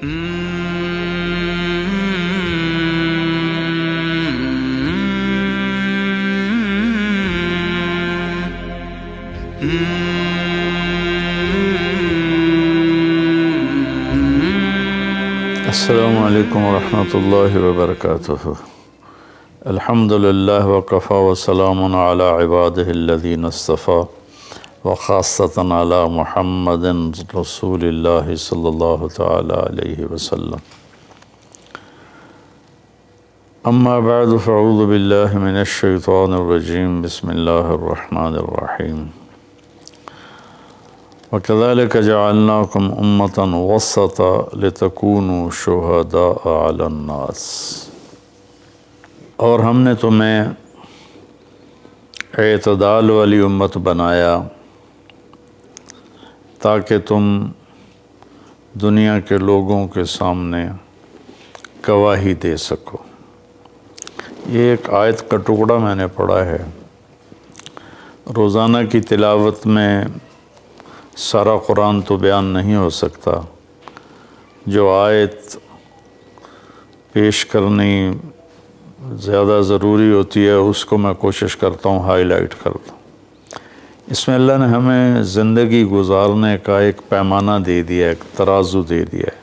السلام علیکم ورحمۃ اللہ وبرکاتہ۔ الحمدللہ وکفی وسلام علی عبادہ الذین اصطفیٰ وخاصۃ علی محمد رسول اللہ صلی اللہ تعالی علیہ وسلم۔ اما بعد فاعوذ باللہ من الشیطان الرجیم، بسم اللہ الرحمن الرحیم۔ وَكَذَلِكَ جَعَلْنَاكُمْ أُمَّةً وَسَطًا لِتَكُونُوا شُهَدَاءَ عَلَى النَّاسِ، اور ہم نے تمہیں اعتدال والی امت بنایا تاکہ تم دنیا کے لوگوں کے سامنے گواہی دے سکو۔ یہ ایک آیت کا ٹکڑا میں نے پڑھا ہے۔ روزانہ کی تلاوت میں سارا قرآن تو بیان نہیں ہو سکتا، جو آیت پیش کرنی زیادہ ضروری ہوتی ہے اس کو میں کوشش کرتا ہوں ہائی لائٹ کر دوں۔ اس میں اللہ نے ہمیں زندگی گزارنے کا ایک پیمانہ دے دیا، ایک ترازو دے دیا ہے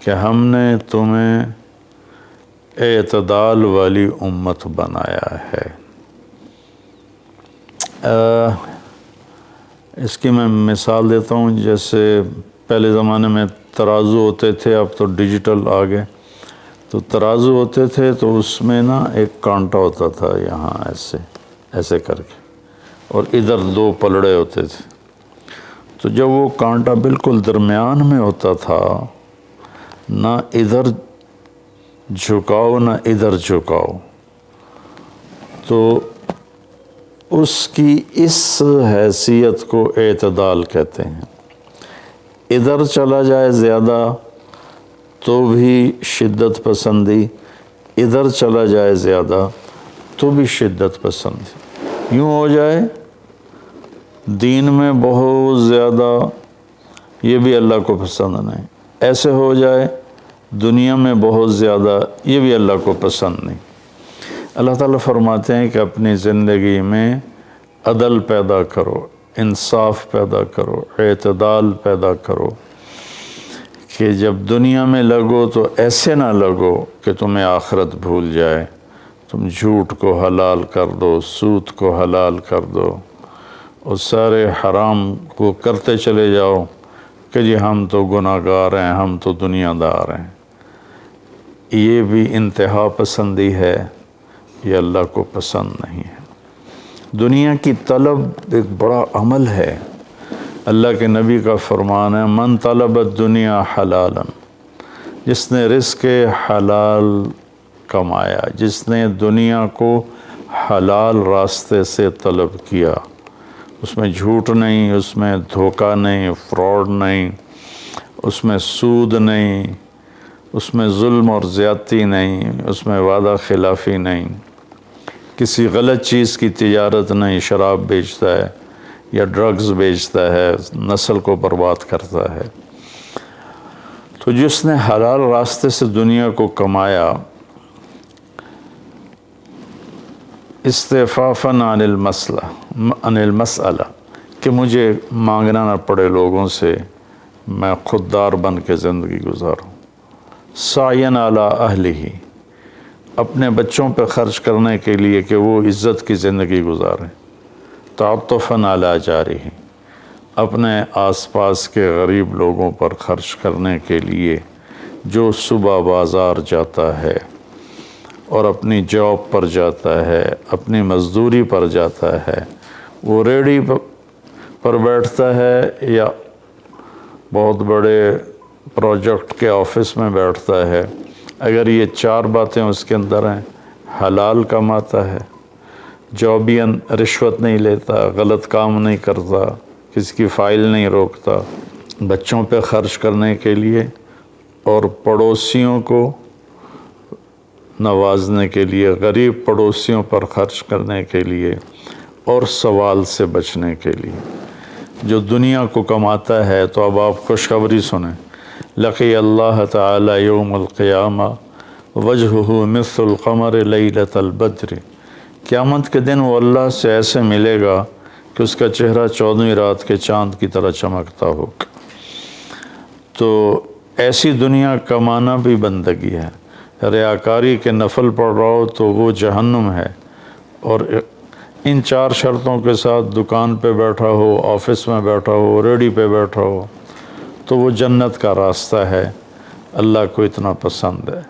کہ ہم نے تمہیں اعتدال والی امت بنایا ہے۔ اس کی میں مثال دیتا ہوں، جیسے پہلے زمانے میں ترازو ہوتے تھے، اب تو ڈیجیٹل آ گئے۔ تو ترازو ہوتے تھے تو اس میں نا ایک کانٹا ہوتا تھا یہاں ایسے کر کے، اور ادھر دو پلڑے ہوتے تھے۔ تو جب وہ کانٹا بالکل درمیان میں ہوتا تھا، نہ ادھر جھکاؤ نہ ادھر جھکاؤ، تو اس کی اس حیثیت کو اعتدال کہتے ہیں۔ ادھر چلا جائے زیادہ تو بھی شدت پسندی، ادھر چلا جائے زیادہ تو بھی شدت پسندی۔ یوں ہو جائے دین میں بہت زیادہ، یہ بھی اللہ کو پسند نہیں۔ ایسے ہو جائے دنیا میں بہت زیادہ، یہ بھی اللہ کو پسند نہیں۔ اللہ تعالیٰ فرماتے ہیں کہ اپنی زندگی میں عدل پیدا کرو، انصاف پیدا کرو، اعتدال پیدا کرو، کہ جب دنیا میں لگو تو ایسے نہ لگو کہ تمہیں آخرت بھول جائے، تم جھوٹ کو حلال کر دو، سود کو حلال کر دو، اور سارے حرام کو کرتے چلے جاؤ کہ جی ہم تو گناہ گار ہیں، ہم تو دنیا دار ہیں۔ یہ بھی انتہا پسندی ہے، یہ اللہ کو پسند نہیں ہے۔ دنیا کی طلب ایک بڑا عمل ہے۔ اللہ کے نبی کا فرمان ہے، من طلب الدنیا حلالا، جس نے رزق حلال کمایا، جس نے دنیا کو حلال راستے سے طلب کیا، اس میں جھوٹ نہیں، اس میں دھوکہ نہیں، فراڈ نہیں، اس میں سود نہیں، اس میں ظلم اور زیادتی نہیں، اس میں وعدہ خلافی نہیں، کسی غلط چیز کی تجارت نہیں، شراب بیچتا ہے یا ڈرگز بیچتا ہے، نسل کو برباد کرتا ہے۔ تو جس نے حلال راستے سے دنیا کو کمایا، استعفافاً عن المسئلہ، کہ مجھے مانگنا نہ پڑے لوگوں سے، میں خوددار بن کے زندگی گزاروں، سعیاً علی اہلہ، اپنے بچوں پہ خرچ کرنے کے لیے کہ وہ عزت کی زندگی گزاریں، تعطفاً علی جارہ، اپنے آس پاس کے غریب لوگوں پر خرچ کرنے کے لیے جو صبح بازار جاتا ہے اور اپنی جاب پر جاتا ہے، اپنی مزدوری پر جاتا ہے، وہ ریڑھی پر بیٹھتا ہے یا بہت بڑے پروجیکٹ کے آفس میں بیٹھتا ہے، اگر یہ چار باتیں اس کے اندر ہیں، حلال کماتا ہے، جابین رشوت نہیں لیتا، غلط کام نہیں کرتا، کسی کی فائل نہیں روکتا، بچوں پہ خرچ کرنے کے لیے اور پڑوسیوں کو نوازنے کے لیے، غریب پڑوسیوں پر خرچ کرنے کے لیے، اور سوال سے بچنے کے لیے۔ جو دنیا کو کماتا ہے تو اب آپ خوشخبری سنیں، لقی اللہ تعالی یوم القیامہ وجہہ مثل القمر لیلۃ البدر، قیامت کے دن وہ اللہ سے ایسے ملے گا کہ اس کا چہرہ 14ویں رات کے چاند کی طرح چمکتا ہوگا۔ تو ایسی دنیا کمانا بھی بندگی ہے۔ ریاکاری کے نفل پڑھ رہا ہو تو وہ جہنم ہے، اور ان 4 شرطوں کے ساتھ دکان پہ بیٹھا ہو، آفس میں بیٹھا ہو، ریڈی پہ بیٹھا ہو تو وہ جنت کا راستہ ہے، اللہ کو اتنا پسند ہے،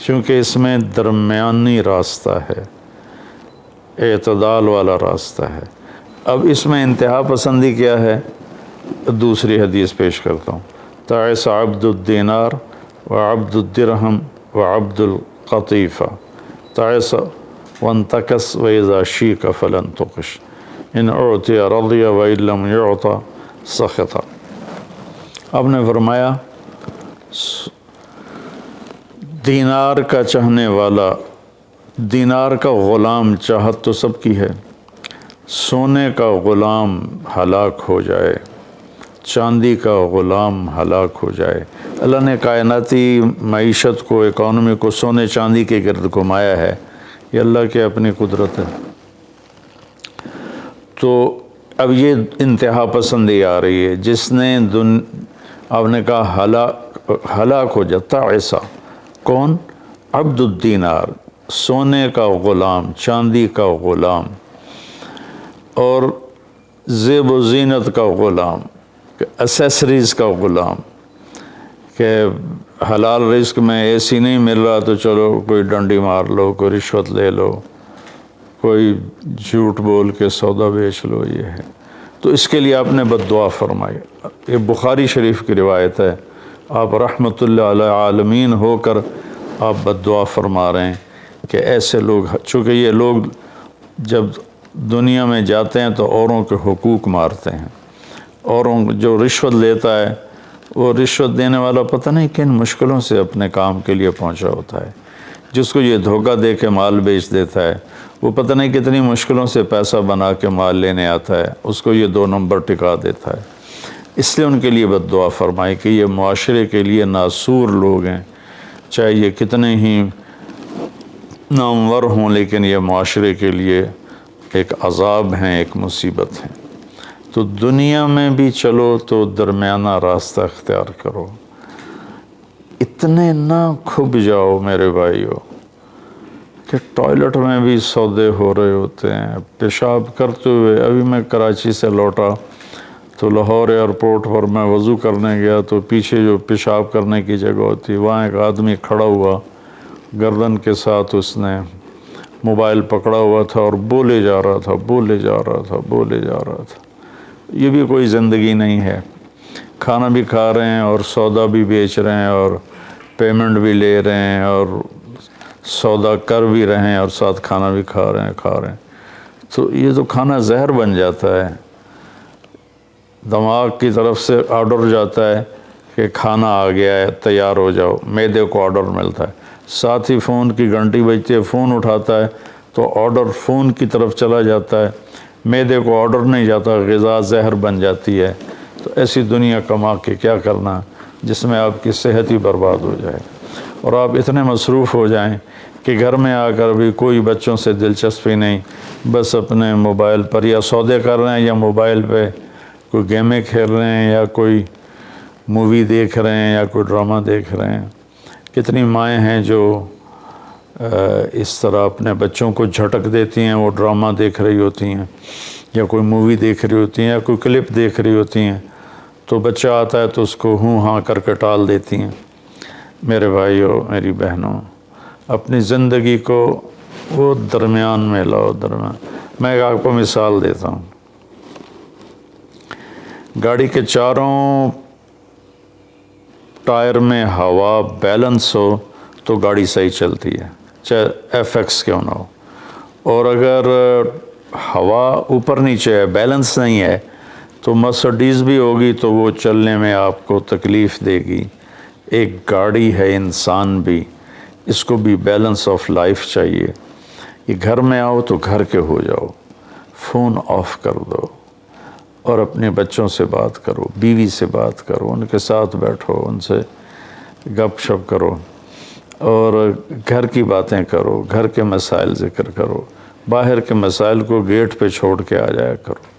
کیونکہ اس میں درمیانی راستہ ہے، اعتدال والا راستہ ہے۔ اب اس میں انتہا پسندی کیا ہے؟ دوسری حدیث پیش کرتا ہوں، تعس عبد الدینار وعبد الدرہم وعبد القطیفہ، تعس وانتکس وإذا شیک فلن تقش، ان اعطی رضی وإن لم یعط سخط۔ آپ نے فرمایا دینار کا چاہنے والا، دینار کا غلام چاہت تو سب کی ہے، سونے کا غلام ہلاک ہو جائے، چاندی کا غلام ہلاک ہو جائے۔ اللہ نے کائناتی معیشت کو، اکانومی کو سونے چاندی کے گرد گھمایا ہے، یہ اللہ کی اپنی قدرت ہے۔ تو اب یہ انتہا پسندی آ رہی ہے، جس نے آپ نے کہا ہلاک ہو جاتا ایسا، کون؟ عبد الدینار، سونے کا غلام، چاندی کا غلام، اور زیب و زینت کا غلام، اسیسریز کا غلام، کہ حلال رزق میں ایسی نہیں مل رہا تو چلو کوئی ڈنڈی مار لو، کوئی رشوت لے لو، کوئی جھوٹ بول کے سودا بیچ لو، یہ ہے۔ تو اس کے لیے آپ نے بد دعا فرمائی۔ یہ بخاری شریف کی روایت ہے، آپ رحمت اللہ علیہ عالمین ہو کر آپ بد دعا فرما رہے ہیں کہ ایسے لوگ، چونکہ یہ لوگ جب دنیا میں جاتے ہیں تو اوروں کے حقوق مارتے ہیں، اوروں جو رشوت لیتا ہے، وہ رشوت دینے والا پتہ نہیں کن مشکلوں سے اپنے کام کے لیے پہنچا ہوتا ہے، جس کو یہ دھوکہ دے کے مال بیچ دیتا ہے، وہ پتہ نہیں کتنی مشکلوں سے پیسہ بنا کے مال لینے آتا ہے، اس کو یہ 2 نمبر ٹکا دیتا ہے۔ اس لیے ان کے لیے بد دعا فرمائی کہ یہ معاشرے کے لیے ناسور لوگ ہیں، چاہے یہ کتنے ہی نامور ہوں، لیکن یہ معاشرے کے لیے ایک عذاب ہیں، ایک مصیبت ہیں۔ تو دنیا میں بھی چلو تو درمیانہ راستہ اختیار کرو، اتنے نہ کھب جاؤ میرے بھائیو کہ ٹوائلٹ میں بھی سودے ہو رہے ہوتے ہیں، پیشاب کرتے ہوئے۔ ابھی میں کراچی سے لوٹا تو لاہور ایئرپورٹ پر میں وضو کرنے گیا تو پیچھے جو پیشاب کرنے کی جگہ ہوتی، وہاں ایک آدمی کھڑا ہوا، گردن کے ساتھ اس نے موبائل پکڑا ہوا تھا اور بولے جا رہا تھا، بولے جا رہا تھا، بولے جا رہا تھا۔ یہ بھی کوئی زندگی نہیں ہے، کھانا بھی کھا رہے ہیں اور سودا بھی بیچ رہے ہیں اور پیمنٹ بھی لے رہے ہیں اور سودا کر بھی رہے ہیں اور ساتھ کھانا بھی کھا رہے ہیں۔ تو یہ تو کھانا زہر بن جاتا ہے۔ دماغ کی طرف سے آرڈر جاتا ہے کہ کھانا آ گیا ہے، تیار ہو جاؤ، معدے کو آرڈر ملتا ہے، ساتھ ہی فون کی گھنٹی بجتی ہے، فون اٹھاتا ہے تو آرڈر فون کی طرف چلا جاتا ہے، معدے کو آرڈر نہیں جاتا، غذا زہر بن جاتی ہے۔ تو ایسی دنیا کما کے کیا کرنا جس میں آپ کی صحت ہی برباد ہو جائے اور آپ اتنے مصروف ہو جائیں کہ گھر میں آ کر بھی کوئی بچوں سے دلچسپی نہیں، بس اپنے موبائل پر یا سودے کر رہے ہیں یا موبائل پہ کوئی گیمیں کھیل رہے ہیں یا کوئی مووی دیکھ رہے ہیں یا کوئی ڈرامہ دیکھ رہے ہیں۔ کتنی مائیں ہیں جو اس طرح اپنے بچوں کو جھٹک دیتی ہیں، وہ ڈرامہ دیکھ رہی ہوتی ہیں یا کوئی مووی دیکھ رہی ہوتی ہیں یا کوئی کلپ دیکھ رہی ہوتی ہیں، تو بچہ آتا ہے تو اس کو ہوں ہاں کر کے ٹال دیتی ہیں۔ میرے بھائیوں، میری بہنوں، اپنی زندگی کو وہ درمیان میں لاؤ، درمیان۔ میں آپ کو مثال دیتا ہوں، گاڑی کے چاروں ٹائر میں ہوا بیلنس ہو تو گاڑی صحیح چلتی ہے، چاہے ایف ایکس کیوں نہ ہو، اور اگر ہوا اوپر نیچے ہے، بیلنس نہیں ہے، تو مرسڈیز بھی ہوگی تو وہ چلنے میں آپ کو تکلیف دے گی۔ ایک گاڑی ہے، انسان بھی، اس کو بھی بیلنس آف لائف چاہیے۔ یہ گھر میں آؤ تو گھر کے ہو جاؤ، فون آف کر دو، اور اپنے بچوں سے بات کرو، بیوی سے بات کرو، ان کے ساتھ بیٹھو، ان سے گپ شپ کرو، اور گھر کی باتیں کرو، گھر کے مسائل ذکر کرو، باہر کے مسائل کو گیٹ پہ چھوڑ کے آ جایا کرو۔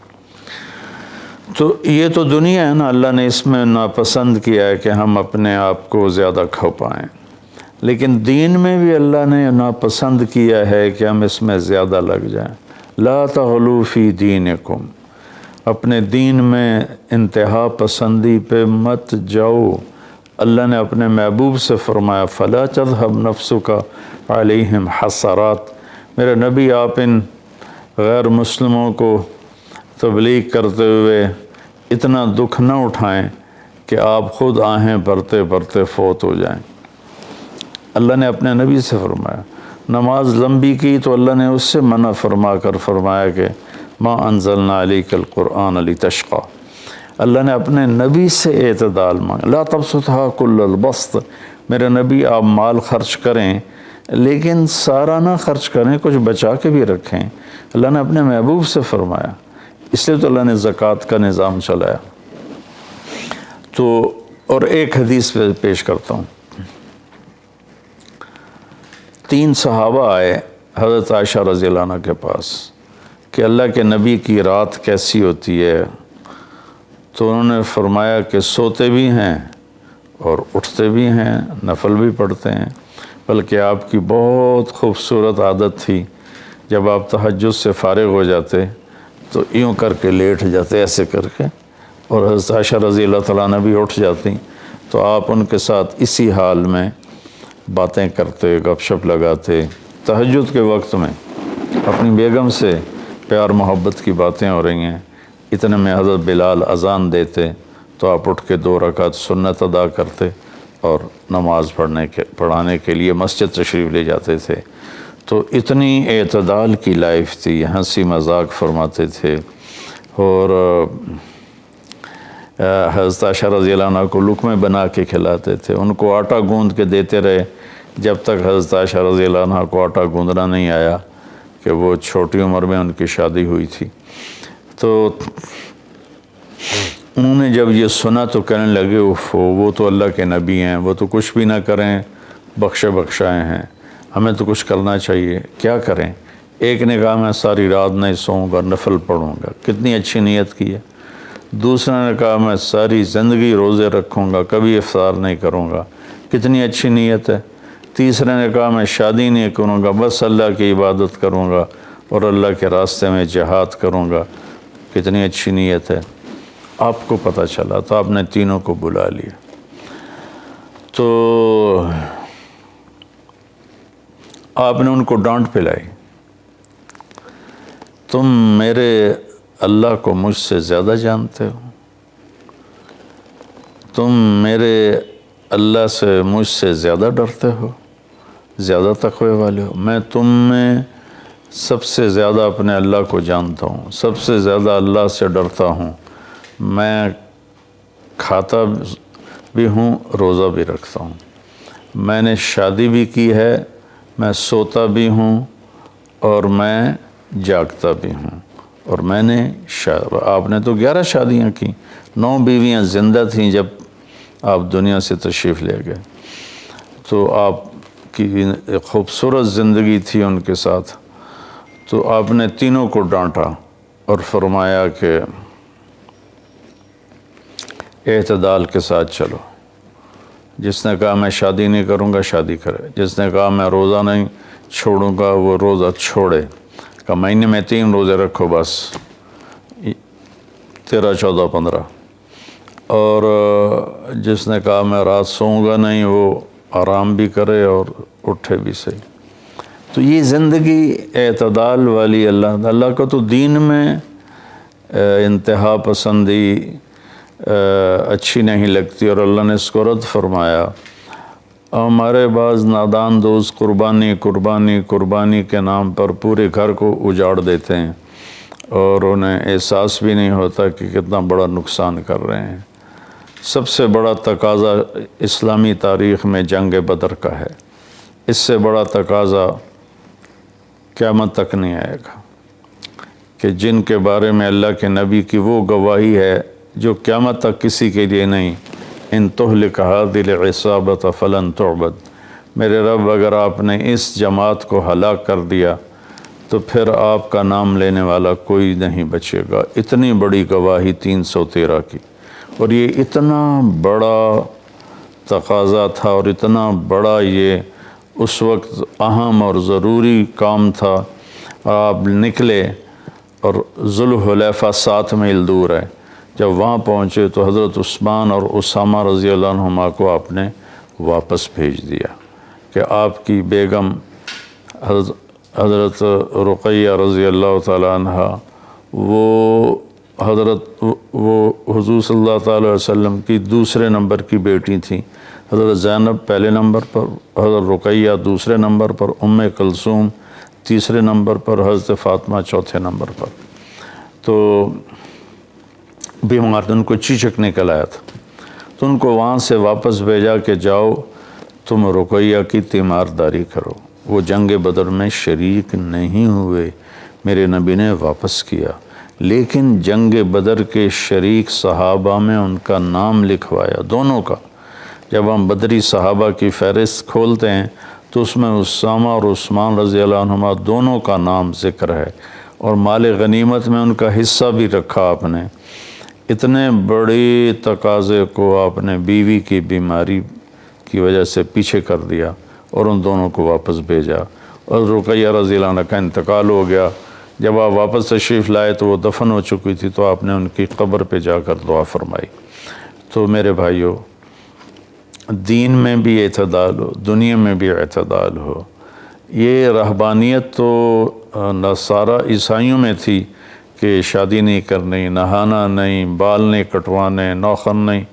تو یہ تو دنیا ہے نا، اللہ نے اس میں ناپسند کیا ہے کہ ہم اپنے آپ کو زیادہ کھو پائیں، لیکن دین میں بھی اللہ نے ناپسند کیا ہے کہ ہم اس میں زیادہ لگ جائیں۔ لا تغلو فی دینکم، اپنے دین میں انتہا پسندی پہ مت جاؤ۔ اللہ نے اپنے محبوب سے فرمایا فلا تذهب نفسك علیہم حسرات، میرے نبی آپ ان غیر مسلموں کو تبلیغ کرتے ہوئے اتنا دکھ نہ اٹھائیں کہ آپ خود آہیں بھرتے بھرتے فوت ہو جائیں۔ اللہ نے اپنے نبی سے فرمایا، نماز لمبی کی تو اللہ نے اس سے منع فرما کر فرمایا کہ ما انزلنا علیک القرآن لتشقی۔ اللہ نے اپنے نبی سے اعتدال مانگا، لا تبسطھا کل البسط، میرے نبی آپ مال خرچ کریں لیکن سارا نہ خرچ کریں، کچھ بچا کے بھی رکھیں۔ اللہ نے اپنے محبوب سے فرمایا، اس لیے تو اللہ نے زکوٰۃ کا نظام چلایا۔ تو اور ایک حدیث پہ پیش کرتا ہوں، 3 صحابہ آئے حضرت عائشہ رضی اللہ عنہ کے پاس کہ اللہ کے نبی کی رات کیسی ہوتی ہے، تو انہوں نے فرمایا کہ سوتے بھی ہیں اور اٹھتے بھی ہیں، نفل بھی پڑھتے ہیں، بلکہ آپ کی بہت خوبصورت عادت تھی، جب آپ تہجد سے فارغ ہو جاتے تو یوں کر کے لیٹ جاتے، ایسے کر کے، اور حضرت عائشہ رضی اللہ تعالیٰ عنہ بھی اٹھ جاتی تو آپ ان کے ساتھ اسی حال میں باتیں کرتے، گپ شپ لگاتے، تہجد کے وقت میں اپنی بیگم سے پیار محبت کی باتیں ہو رہی ہیں، اتنے میں حضرت بلال اذان دیتے تو آپ اٹھ کے 2 رکعت سنت ادا کرتے اور نماز پڑھانے کے لیے مسجد تشریف لے جاتے تھے۔ تو اتنی اعتدال کی لائف تھی، ہنسی مذاق فرماتے تھے، اور حضرت عائشہ رضی اللہ عنہ کو لقمے بنا کے کھلاتے تھے، ان کو آٹا گوندھ کے دیتے رہے جب تک حضرت عائشہ رضی اللہ عنہ کو آٹا گوندھنا نہیں آیا، کہ وہ چھوٹی عمر میں ان کی شادی ہوئی تھی۔ تو انہوں نے جب یہ سنا تو کہنے لگے وہ تو اللہ کے نبی ہیں، وہ تو کچھ بھی نہ کریں، بخشے بخشائے ہیں، ہمیں تو کچھ کرنا چاہیے، کیا کریں؟ ایک نے کہا میں ساری رات نہیں سوؤں گا، نفل پڑھوں گا، کتنی اچھی نیت کی ہے۔ دوسرے نے کہا میں ساری زندگی روزے رکھوں گا، کبھی افطار نہیں کروں گا، کتنی اچھی نیت ہے۔ تیسرے نے کہا میں شادی نہیں کروں گا، بس اللہ کی عبادت کروں گا اور اللہ کے راستے میں جہاد کروں گا، کتنی اچھی نیت ہے۔ آپ کو پتہ چلا تو آپ نے تینوں کو بلا لیا۔ تو آپ نے ان کو ڈانٹ پلائی، تم میرے اللہ کو مجھ سے زیادہ جانتے ہو، تم میرے اللہ سے مجھ سے زیادہ ڈرتے ہو، زیادہ تقوی والے ہو، میں تم میں سب سے زیادہ اپنے اللہ کو جانتا ہوں، سب سے زیادہ اللہ سے ڈرتا ہوں، میں کھاتا بھی ہوں، روزہ بھی رکھتا ہوں، میں نے شادی بھی کی ہے، میں سوتا بھی ہوں اور میں جاگتا بھی ہوں، اور میں نے آپ نے تو 11 شادیاں کی، 9 بیویاں زندہ تھیں جب آپ دنیا سے تشریف لے گئے، تو آپ کی خوبصورت زندگی تھی ان کے ساتھ۔ تو آپ نے تینوں کو ڈانٹا اور فرمایا کہ اعتدال کے ساتھ چلو، جس نے کہا میں شادی نہیں کروں گا شادی کرے، جس نے کہا میں روزہ نہیں چھوڑوں گا وہ روزہ چھوڑے، کہ مہینے میں 3 روزے رکھو بس، 13، 14، 15، اور جس نے کہا میں رات سوؤں گا نہیں وہ آرام بھی کرے اور اٹھے بھی صحیح۔ تو یہ زندگی اعتدال والی اللہ کو تو دین میں انتہا پسندی اچھی نہیں لگتی، اور اللہ نے اس کو رد فرمایا۔ ہمارے بعض نادان دوست قربانی کے نام پر پورے گھر کو اجاڑ دیتے ہیں اور انہیں احساس بھی نہیں ہوتا کہ کتنا بڑا نقصان کر رہے ہیں۔ سب سے بڑا تقاضا اسلامی تاریخ میں جنگ بدر کا ہے، اس سے بڑا تقاضا قیامت تک نہیں آئے گا کہ جن کے بارے میں اللہ کے نبی کی وہ گواہی ہے جو قیامت تک کسی کے لیے نہیں، ان تہلک هذه العصابۃ فلن تعبد، میرے رب اگر آپ نے اس جماعت کو ہلاک کر دیا تو پھر آپ کا نام لینے والا کوئی نہیں بچے گا۔ اتنی بڑی گواہی 313 کی، اور یہ اتنا بڑا تقاضا تھا اور اتنا بڑا یہ اس وقت اہم اور ضروری کام تھا، اور آپ نکلے اور ذوالحلیفہ 7 میل دور ہے۔ جب وہاں پہنچے تو حضرت عثمان اور اسامہ رضی اللہ عنہما کو آپ نے واپس بھیج دیا کہ آپ کی بیگم حضرت رقیہ رضی اللہ تعالی عنہ وہ حضور صلی اللہ تعالی علیہ وسلم کی دوسرے نمبر کی بیٹی تھیں۔ حضرت زینب پہلے نمبر پر، حضرت رقیہ دوسرے نمبر پر، ام کلثوم تیسرے نمبر پر، حضرت فاطمہ چوتھے نمبر پر۔ تو بیمار ان کو چیچک نکل آیا تھا، تو ان کو وہاں سے واپس بھیجا کہ جاؤ تم رقیہ کی تیمارداری کرو۔ وہ جنگ بدر میں شریک نہیں ہوئے، میرے نبی نے واپس کیا، لیکن جنگ بدر کے شریک صحابہ میں ان کا نام لکھوایا، دونوں کا۔ جب ہم بدری صحابہ کی فہرست کھولتے ہیں تو اس میں اسامہ اور عثمان رضی اللہ عنہما دونوں کا نام ذکر ہے، اور مال غنیمت میں ان کا حصہ بھی رکھا آپ نے۔ اتنے بڑے تقاضے کو آپ نے بیوی کی بیماری کی وجہ سے پیچھے کر دیا اور ان دونوں کو واپس بھیجا، اور رقیہ رضی اللہ عنہ کا انتقال ہو گیا۔ جب آپ واپس تشریف لائے تو وہ دفن ہو چکی تھی، تو آپ نے ان کی قبر پہ جا کر دعا فرمائی۔ تو میرے بھائیو، دین میں بھی اعتدال ہو، دنیا میں بھی اعتدال ہو۔ یہ رہبانیت تو نصارہ عیسائیوں میں تھی کہ شادی نہیں کرنی، نہانا نہیں، بال نہیں کٹوانے، ناخن نہیں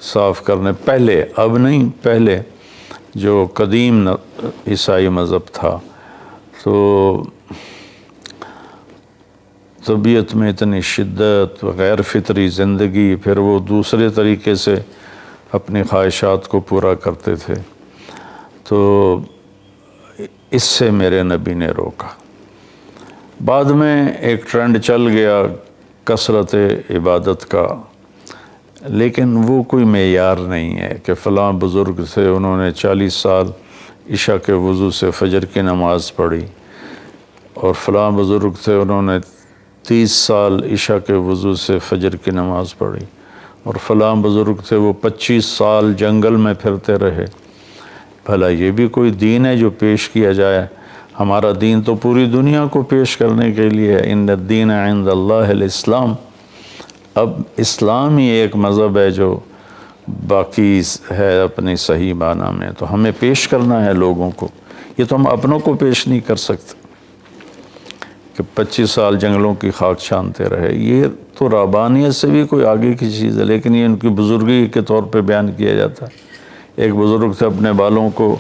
صاف کرنے، پہلے، اب نہیں، پہلے جو قدیم عیسائی مذہب تھا۔ تو طبیعت میں اتنی شدت، غیر فطری زندگی، پھر وہ دوسرے طریقے سے اپنی خواہشات کو پورا کرتے تھے، تو اس سے میرے نبی نے روکا۔ بعد میں ایک ٹرینڈ چل گیا کثرت عبادت کا، لیکن وہ کوئی معیار نہیں ہے کہ فلاں بزرگ تھے، انہوں نے 40 سال عشاء کے وضو سے فجر کی نماز پڑھی، اور فلاں بزرگ تھے انہوں نے 30 سال عشاء کے وضو سے فجر کی نماز پڑھی، اور فلاں بزرگ تھے وہ 25 سال جنگل میں پھرتے رہے۔ بھلا یہ بھی کوئی دین ہے جو پیش کیا جائے؟ ہمارا دین تو پوری دنیا کو پیش کرنے کے لیے ہے۔ ان الدین عند اللہ الاسلام۔ اب اسلام ہی ایک مذہب ہے جو باقی ہے اپنی صحیح معنی میں، تو ہمیں پیش کرنا ہے لوگوں کو۔ یہ تو ہم اپنوں کو پیش نہیں کر سکتے کہ 25 سال جنگلوں کی خاک چھانتے رہے۔ یہ تو رہبانیت سے بھی کوئی آگے کی چیز ہے، لیکن یہ ان کی بزرگی کے طور پہ بیان کیا جاتا ہے۔ ایک بزرگ تھے، اپنے بالوں کو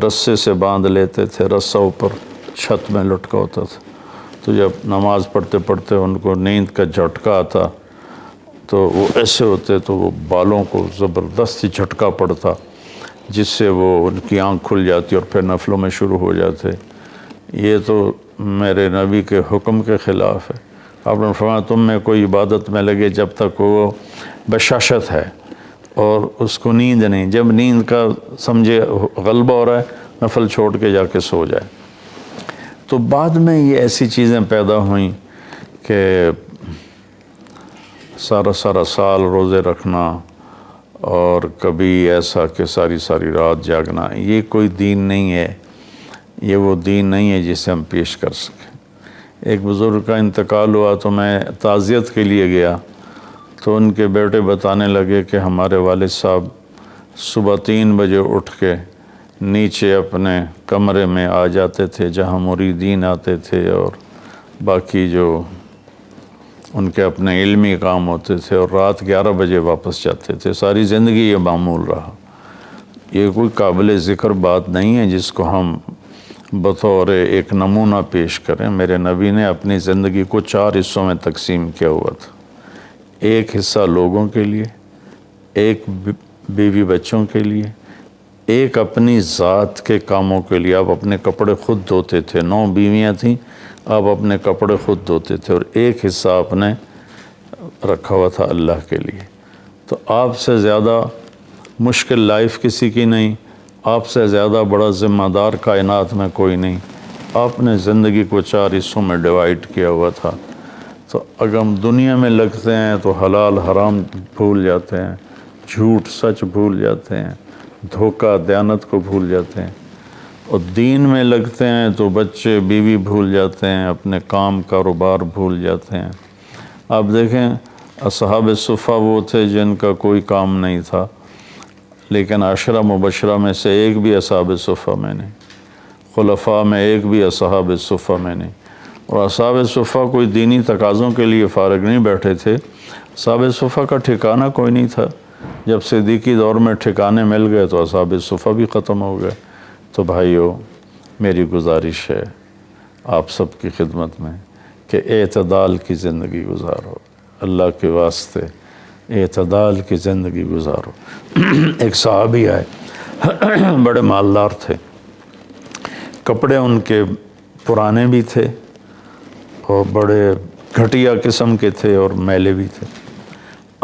رسے سے باندھ لیتے تھے، رسہ اوپر چھت میں لٹکا ہوتا تھا، تو جب نماز پڑھتے پڑھتے ان کو نیند کا جھٹکا آتا تو وہ ایسے ہوتے تو وہ بالوں کو زبردستی جھٹکا پڑتا، جس سے وہ ان کی آنکھ کھل جاتی اور پھر نفلوں میں شروع ہو جاتے۔ یہ تو میرے نبی کے حکم کے خلاف ہے۔ آپ نے فرمایا تم میں کوئی عبادت میں لگے جب تک وہ بشاشت ہے اور اس کو نیند نہیں، جب نیند کا سمجھے غلبہ ہو رہا ہے نفل چھوڑ کے جا کے سو جائے۔ تو بعد میں یہ ایسی چیزیں پیدا ہوئیں کہ سارا سال روزے رکھنا، اور کبھی ایسا کہ ساری رات جاگنا، یہ کوئی دین نہیں ہے، یہ وہ دین نہیں ہے جسے ہم پیش کر سکیں۔ ایک بزرگ کا انتقال ہوا تو میں تعزیت کے لیے گیا، تو ان کے بیٹے بتانے لگے کہ ہمارے والد صاحب صبح 3 بجے اٹھ کے نیچے اپنے کمرے میں آ جاتے تھے جہاں مریدین آتے تھے اور باقی جو ان کے اپنے علمی کام ہوتے تھے، اور رات 11 بجے واپس جاتے تھے۔ ساری زندگی یہ معمول رہا۔ یہ کوئی قابل ذکر بات نہیں ہے جس کو ہم بطور ایک نمونہ پیش کریں۔ میرے نبی نے اپنی زندگی کو 4 حصوں میں تقسیم کیا ہوا تھا۔ ایک حصہ لوگوں کے لیے، ایک بیوی بچوں کے لیے، ایک اپنی ذات کے کاموں کے لیے۔ آپ اپنے کپڑے خود دھوتے تھے، 9 بیویاں تھیں، آپ اپنے کپڑے خود دھوتے تھے اور ایک حصہ آپ نے رکھا ہوا تھا اللہ کے لیے۔ تو آپ سے زیادہ مشکل لائف کسی کی نہیں، آپ سے زیادہ بڑا ذمہ دار کائنات میں کوئی نہیں۔ آپ نے زندگی کو 4 حصوں میں ڈیوائیڈ کیا ہوا تھا۔ تو اگر ہم دنیا میں لگتے ہیں تو حلال حرام بھول جاتے ہیں، جھوٹ سچ بھول جاتے ہیں، دھوکہ دیانت کو بھول جاتے ہیں، اور دین میں لگتے ہیں تو بچے بیوی بھول جاتے ہیں، اپنے کام کاروبار بھول جاتے ہیں۔ آپ دیکھیں اصحاب صفہ وہ تھے جن کا کوئی کام نہیں تھا، لیکن 10 مبشرہ میں سے ایک بھی اصحاب صفہ میں نہیں، خلفاء میں ایک بھی اصحاب صفہ میں نہیں۔ اور اصحاب صفہ کوئی دینی تقاضوں کے لیے فارغ نہیں بیٹھے تھے، اصحاب صفہ کا ٹھکانہ کوئی نہیں تھا۔ جب صدیقی دور میں ٹھکانے مل گئے تو اصحاب صفہ بھی ختم ہو گئے۔ تو بھائیو، میری گزارش ہے آپ سب کی خدمت میں کہ اعتدال کی زندگی گزارو، اللہ کے واسطے اعتدال کی زندگی گزارو۔ ایک صحابی آئے، بڑے مالدار تھے، کپڑے ان کے پرانے بھی تھے اور بڑے گھٹیا قسم کے تھے اور میلے بھی تھے۔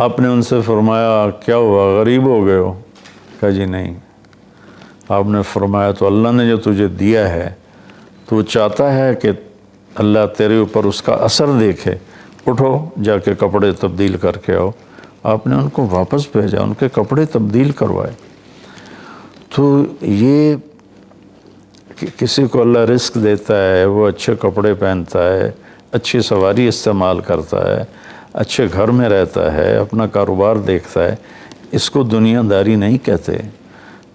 آپ نے ان سے فرمایا کیا ہوا، غریب ہو گئے ہو؟ کہا جی نہیں۔ آپ نے فرمایا تو اللہ نے جو تجھے دیا ہے تو وہ چاہتا ہے کہ اللہ تیرے اوپر اس کا اثر دیکھے، اٹھو جا کے کپڑے تبدیل کر کے آؤ۔ آپ نے ان کو واپس بھیجا، ان کے کپڑے تبدیل کروائے۔ تو یہ کہ کسی کو اللہ رزق دیتا ہے، وہ اچھے کپڑے پہنتا ہے، اچھی سواری استعمال کرتا ہے، اچھے گھر میں رہتا ہے، اپنا کاروبار دیکھتا ہے، اس کو دنیا داری نہیں کہتے۔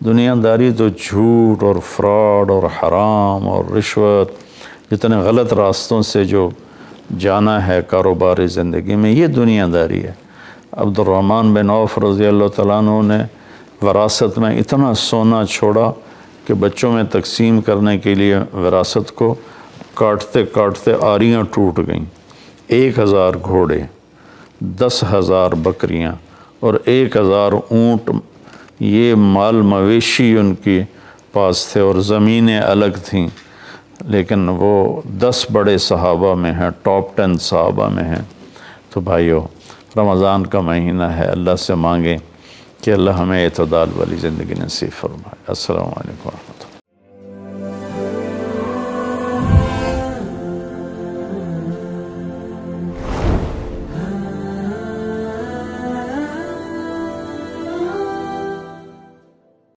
دنیا داری تو جھوٹ اور فراڈ اور حرام اور رشوت، جتنے غلط راستوں سے جو جانا ہے کاروباری زندگی میں، یہ دنیا داری ہے۔ عبد الرحمن بن عوف رضی اللہ تعالیٰ عنہ نے وراثت میں اتنا سونا چھوڑا کہ بچوں میں تقسیم کرنے کے لیے وراثت کو کاٹتے کاٹتے آریاں ٹوٹ گئیں۔ 1000 گھوڑے، 10,000 بکریاں اور 1000 اونٹ، یہ مال مویشی ان کے پاس تھے، اور زمینیں الگ تھیں، لیکن وہ 10 بڑے صحابہ میں ہیں، ٹاپ 10 صحابہ میں ہیں۔ تو بھائیو، رمضان کا مہینہ ہے، اللہ سے مانگیں کہ اللہ ہمیں اعتدال والی زندگی نصیب فرمائے۔ السلام علیکم ورحمۃ اللہ۔